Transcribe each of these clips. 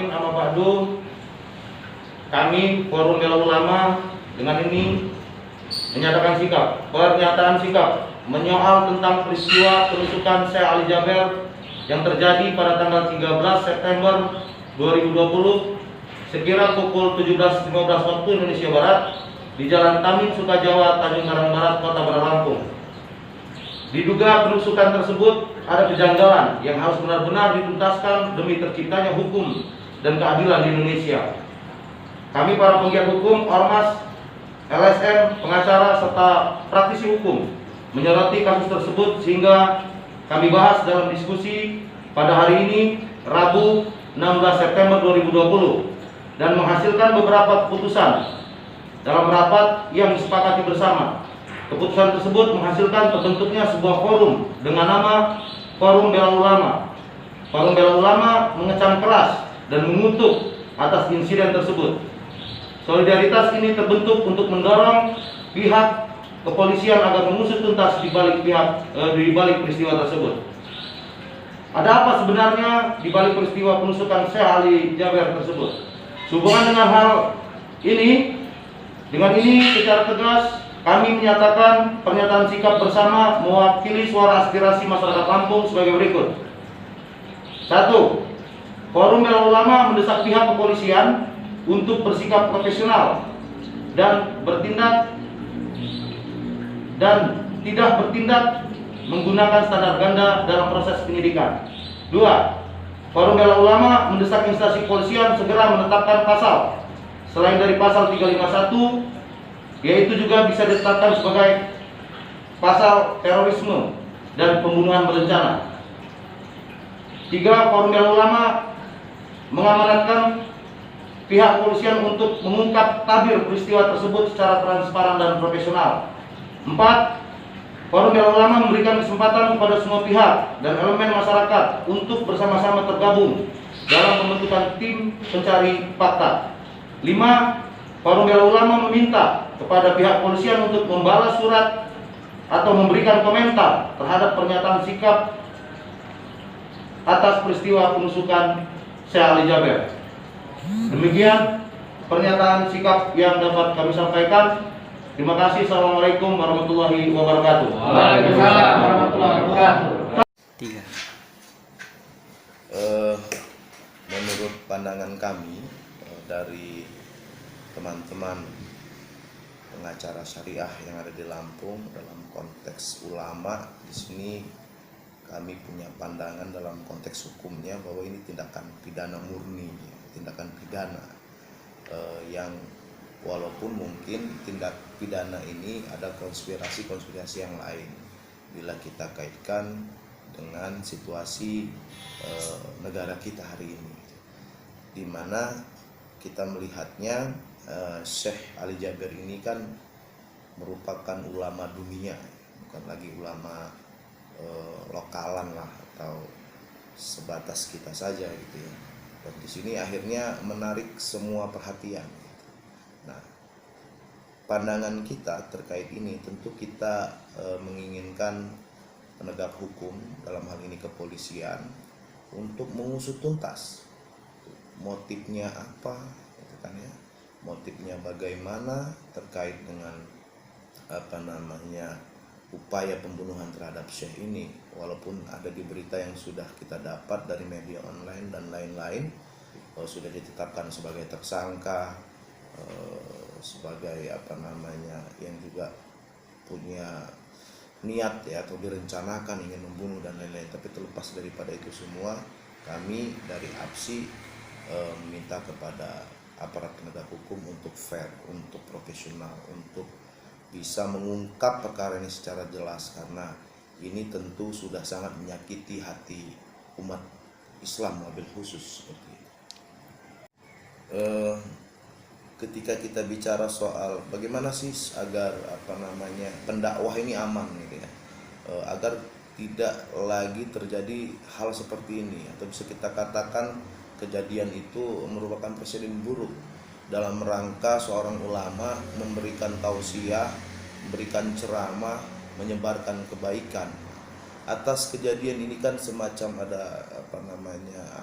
Amin amma ba'du. Kami Forum Bela Ulama dengan ini menyatakan pernyataan sikap menyoal tentang peristiwa penusukan Syekh Ali Jaber yang terjadi pada tanggal 13 September 2020 sekira pukul 17.15 waktu Indonesia Barat di Jalan Tamin Sukajawa, Tanjung Karang Barat, Kota Bandar Lampung. Diduga penusukan tersebut ada kejanggalan yang harus benar-benar dituntaskan demi terciptanya hukum dan keadilan di Indonesia. Kami para penggiat hukum, ormas, LSM, pengacara, serta praktisi hukum menyoroti kasus tersebut sehingga kami bahas dalam diskusi pada hari ini, Rabu 16 September 2020, dan menghasilkan beberapa keputusan dalam rapat yang disepakati bersama. Keputusan tersebut menghasilkan terbentuknya sebuah forum dengan nama Forum Bela Ulama. Forum Bela Ulama mengecam keras dan mengutuk atas insiden tersebut. Solidaritas ini terbentuk untuk mendorong pihak kepolisian agar mengusut tuntas di balik peristiwa tersebut. Ada apa sebenarnya di balik peristiwa penusukan Syekh Ali Jaber tersebut? Sehubungan dengan hal ini, secara tegas kami menyatakan pernyataan sikap bersama mewakili suara aspirasi masyarakat Lampung sebagai berikut. 1. Forum Bela Ulama mendesak pihak kepolisian untuk bersikap profesional dan tidak bertindak menggunakan standar ganda dalam proses penyidikan. 2. Forum Bela Ulama mendesak instansi kepolisian segera menetapkan pasal selain dari pasal 351, yaitu juga bisa ditetapkan sebagai pasal terorisme dan pembunuhan berencana. 3. Forum Bela Ulama mengamanatkan pihak kepolisian untuk mengungkap tabir peristiwa tersebut secara transparan dan profesional. 4. Forum Bela Ulama memberikan kesempatan kepada semua pihak dan elemen masyarakat untuk bersama-sama tergabung dalam pembentukan tim pencari fakta. 5. Forum Bela Ulama meminta kepada pihak kepolisian untuk membalas surat atau memberikan komentar terhadap pernyataan sikap atas peristiwa penusukan Syekh Ali Jaber. Demikian pernyataan sikap yang dapat kami sampaikan. Terima kasih. Assalamualaikum warahmatullahi wabarakatuh. Waalaikumsalam warahmatullahi wabarakatuh. Menurut pandangan kami dari teman-teman pengacara syariah yang ada di Lampung dalam konteks ulama, di sini kami punya pandangan dalam konteks hukumnya bahwa ini tindakan pidana murni, tindakan pidana yang walaupun mungkin tindak pidana ini ada konspirasi yang lain bila kita kaitkan dengan situasi negara kita hari ini, di mana kita melihatnya Syekh Ali Jaber ini kan merupakan ulama dunia, bukan lagi ulama lokalan lah atau sebatas kita saja gitu ya. Dan di sini akhirnya menarik semua perhatian. Nah, pandangan kita terkait ini tentu kita menginginkan penegak hukum, dalam hal ini kepolisian, untuk mengusut tuntas motifnya apa, gitu kan ya. Motifnya bagaimana terkait dengan upaya pembunuhan terhadap Syekh ini. Walaupun ada di berita yang sudah kita dapat dari media online dan lain-lain, sudah ditetapkan sebagai tersangka, sebagai yang juga punya niat ya, atau direncanakan ingin membunuh dan lain-lain. Tapi terlepas daripada itu semua, kami dari APSI meminta kepada aparat penegak hukum untuk fair, untuk profesional, untuk bisa mengungkap perkara ini secara jelas, karena ini tentu sudah sangat menyakiti hati umat Islam wabil khusus seperti itu. Ketika kita bicara soal bagaimana sih agar pendakwah ini aman gitu ya, agar tidak lagi terjadi hal seperti ini, atau bisa kita katakan kejadian itu merupakan presiden buruk dalam rangka seorang ulama memberikan tausiah, memberikan ceramah, menyebarkan kebaikan. atas kejadian ini kan semacam ada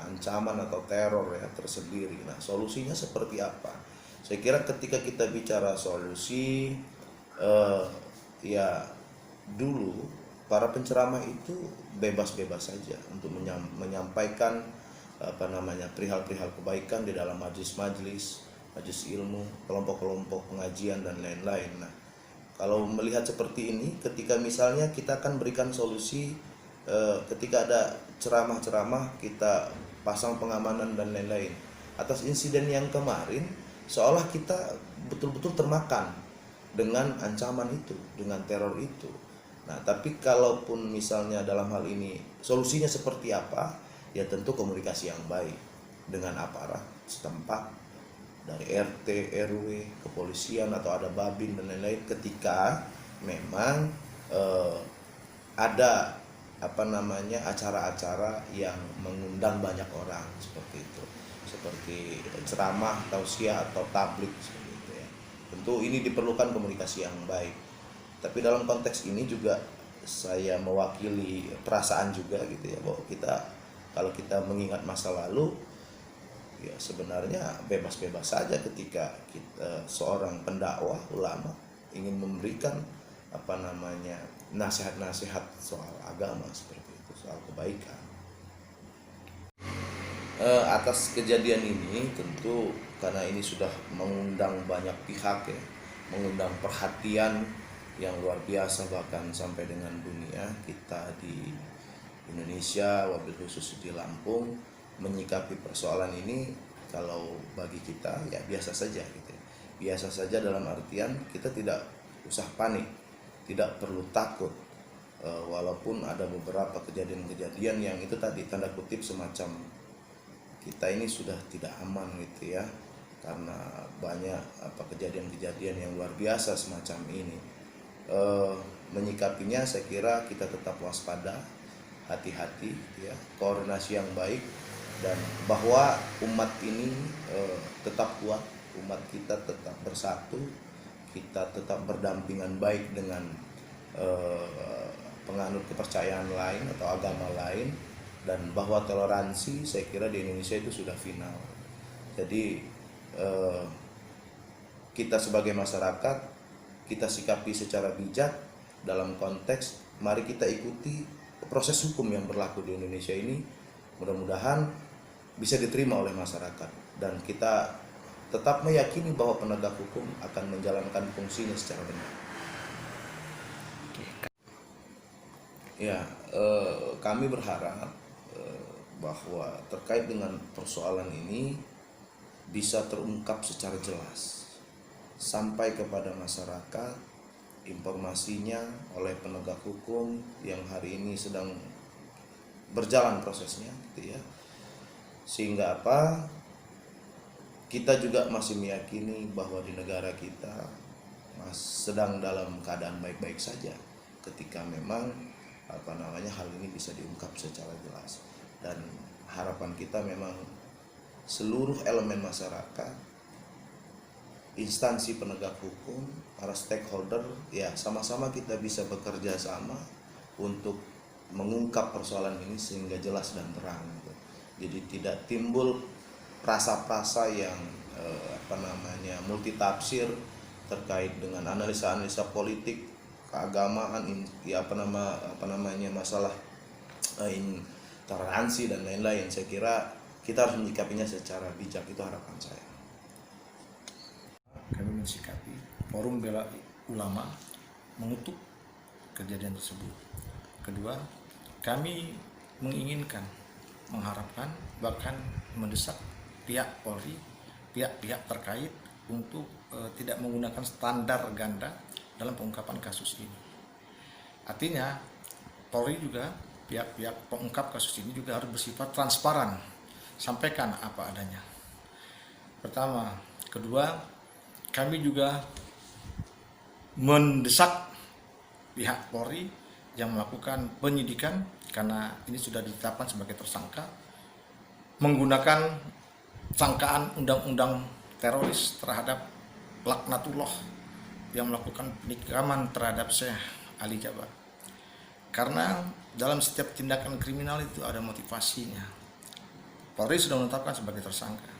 ancaman atau teror ya tersendiri. Nah, solusinya seperti apa? Saya kira ketika kita bicara solusi, ya dulu para penceramah itu bebas-bebas saja untuk menyampaikan perihal-perihal kebaikan di dalam majelis ilmu, kelompok-kelompok pengajian dan lain-lain. Nah, kalau melihat seperti ini, ketika misalnya kita akan berikan solusi, ketika ada ceramah-ceramah kita pasang pengamanan dan lain-lain. Atas insiden yang kemarin, seolah kita betul-betul termakan dengan ancaman itu, dengan teror itu. Nah, tapi kalaupun misalnya dalam hal ini solusinya seperti apa, ya tentu komunikasi yang baik dengan aparat setempat, dari RT, RW, kepolisian atau ada babin dan lain-lain, ketika memang ada acara-acara yang mengundang banyak orang seperti itu, seperti ceramah, tausiah atau tablik seperti itu ya. Tentu ini diperlukan komunikasi yang baik. Tapi dalam konteks ini juga saya mewakili perasaan juga gitu ya, bahwa kalau kita mengingat masa lalu, ya sebenarnya bebas-bebas saja ketika kita seorang pendakwah ulama ingin memberikan nasihat-nasihat soal agama seperti itu, soal kebaikan. Atas kejadian ini tentu karena ini sudah mengundang banyak pihak ya, mengundang perhatian yang luar biasa bahkan sampai dengan dunia, kita di Indonesia wabil khusus di Lampung menyikapi persoalan ini, kalau bagi kita ya biasa saja gitu ya. Biasa saja dalam artian kita tidak usah panik, tidak perlu takut, walaupun ada beberapa kejadian-kejadian yang itu tadi tanda kutip semacam kita ini sudah tidak aman gitu ya, karena banyak kejadian-kejadian yang luar biasa semacam ini. Menyikapinya saya kira kita tetap waspada, hati-hati ya, koordinasi yang baik, dan bahwa umat ini tetap kuat, umat kita tetap bersatu, kita tetap berdampingan baik dengan penganut kepercayaan lain atau agama lain, dan bahwa toleransi saya kira di Indonesia itu sudah final. Jadi kita sebagai masyarakat, kita sikapi secara bijak dalam konteks mari kita ikuti proses hukum yang berlaku di Indonesia ini, mudah-mudahan bisa diterima oleh masyarakat, dan kita tetap meyakini bahwa penegak hukum akan menjalankan fungsinya secara benar. Ya, kami berharap bahwa terkait dengan persoalan ini bisa terungkap secara jelas sampai kepada masyarakat, informasinya oleh penegak hukum yang hari ini sedang berjalan prosesnya gitu ya. Sehingga kita juga masih meyakini bahwa di negara kita sedang dalam keadaan baik-baik saja ketika memang hal ini bisa diungkap secara jelas. Dan harapan kita memang seluruh elemen masyarakat, instansi penegak hukum, para stakeholder ya sama-sama kita bisa bekerja sama untuk mengungkap persoalan ini sehingga jelas dan terang gitu. Jadi tidak timbul prasa-prasa yang multitafsir terkait dengan analisa-analisa politik, keagamaan, masalah toleransi dan lain-lain. Saya kira kita harus menyikapinya secara bijak, itu harapan saya. Kami mensikapi Forum Bela Ulama mengutuk kejadian tersebut. Kedua, kami menginginkan, mengharapkan, bahkan mendesak pihak Polri, pihak-pihak terkait untuk tidak menggunakan standar ganda dalam pengungkapan kasus ini. Artinya Polri juga, pihak-pihak pengungkap kasus ini juga harus bersifat transparan, sampaikan apa adanya. Pertama, kedua, kami juga mendesak pihak Polri yang melakukan penyidikan, karena ini sudah ditetapkan sebagai tersangka, menggunakan sangkaan undang-undang teroris terhadap laknatullah yang melakukan penikaman terhadap Syekh Ali Jaber. Karena dalam setiap tindakan kriminal itu ada motivasinya. Polri sudah menetapkan sebagai tersangka.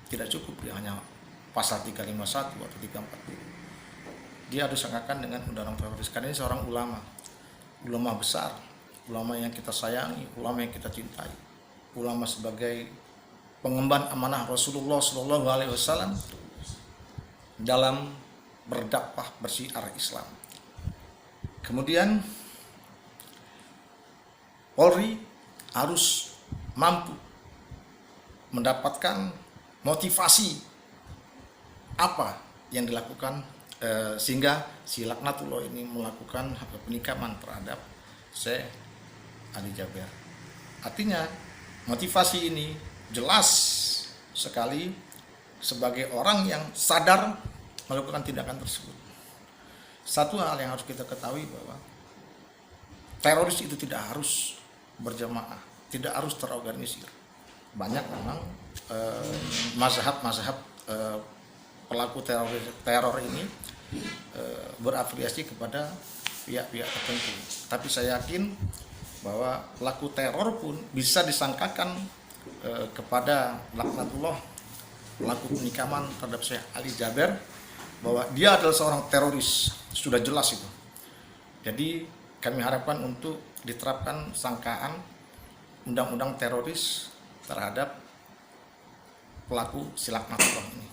Tidak cukup dia hanya pasal 351 atau 340. Dia harus disangkakan dengan undang-undang teroris. Karena ini seorang ulama besar, ulama yang kita sayangi, ulama yang kita cintai, ulama sebagai pengemban amanah Rasulullah SAW dalam berdakwah bersiar Islam. Kemudian Polri harus mampu mendapatkan motivasi apa yang dilakukan sehingga si laknatullah ini melakukan penikaman terhadap Syekh Ali Jaber. Artinya motivasi ini jelas sekali sebagai orang yang sadar melakukan tindakan tersebut. Satu hal yang harus kita ketahui bahwa teroris itu tidak harus berjamaah, tidak harus terorganisir. Banyak memang mazhab-mazhab pelaku teror ini berafiliasi kepada pihak-pihak tertentu. Tapi saya yakin bahwa pelaku teror pun bisa disangkakan kepada laknatullah, pelaku penikaman terhadap Syekh Ali Jaber, bahwa dia adalah seorang teroris, sudah jelas itu. Jadi kami harapkan untuk diterapkan sangkaan undang-undang teroris terhadap pelaku si laknatullah ini.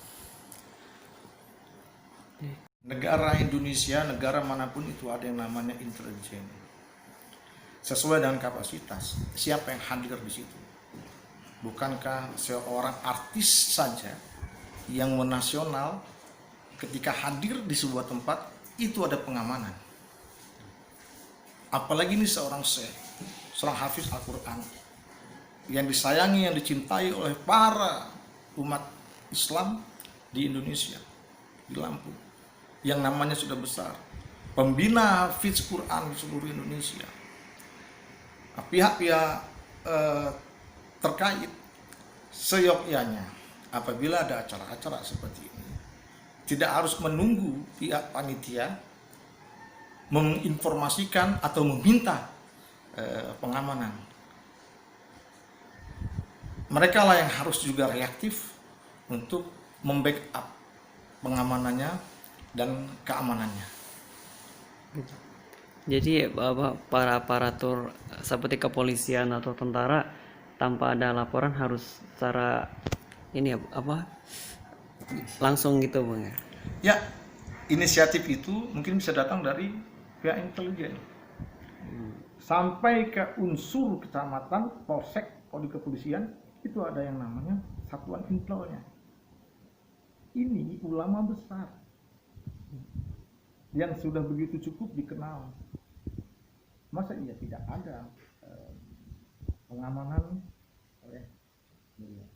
Negara Indonesia, negara manapun itu ada yang namanya intelijen. Sesuai dengan kapasitas, siapa yang hadir di situ? Bukankah seorang artis saja yang menasional ketika hadir di sebuah tempat itu ada pengamanan? Apalagi ini seorang syekh, seorang hafiz Al-Quran yang disayangi, yang dicintai oleh para umat Islam di Indonesia, di Lampung, yang namanya sudah besar, pembina hafiz Quran di seluruh Indonesia. Nah, pihak-pihak terkait seyogyanya apabila ada acara-acara seperti ini tidak harus menunggu pihak panitia menginformasikan atau meminta pengamanan. Mereka lah yang harus juga reaktif untuk membackup pengamanannya dan keamanannya. Jadi para aparatur seperti kepolisian atau tentara tanpa ada laporan harus secara ini langsung gitu Bang ya. Ya, inisiatif itu mungkin bisa datang dari pihak intelijen. Sampai ke unsur kecamatan, polsek, kalau di kepolisian itu ada yang namanya satuan intelnya. Ini ulama besar yang sudah begitu cukup dikenal. Masa iya tidak ada pengamanan oleh beliau?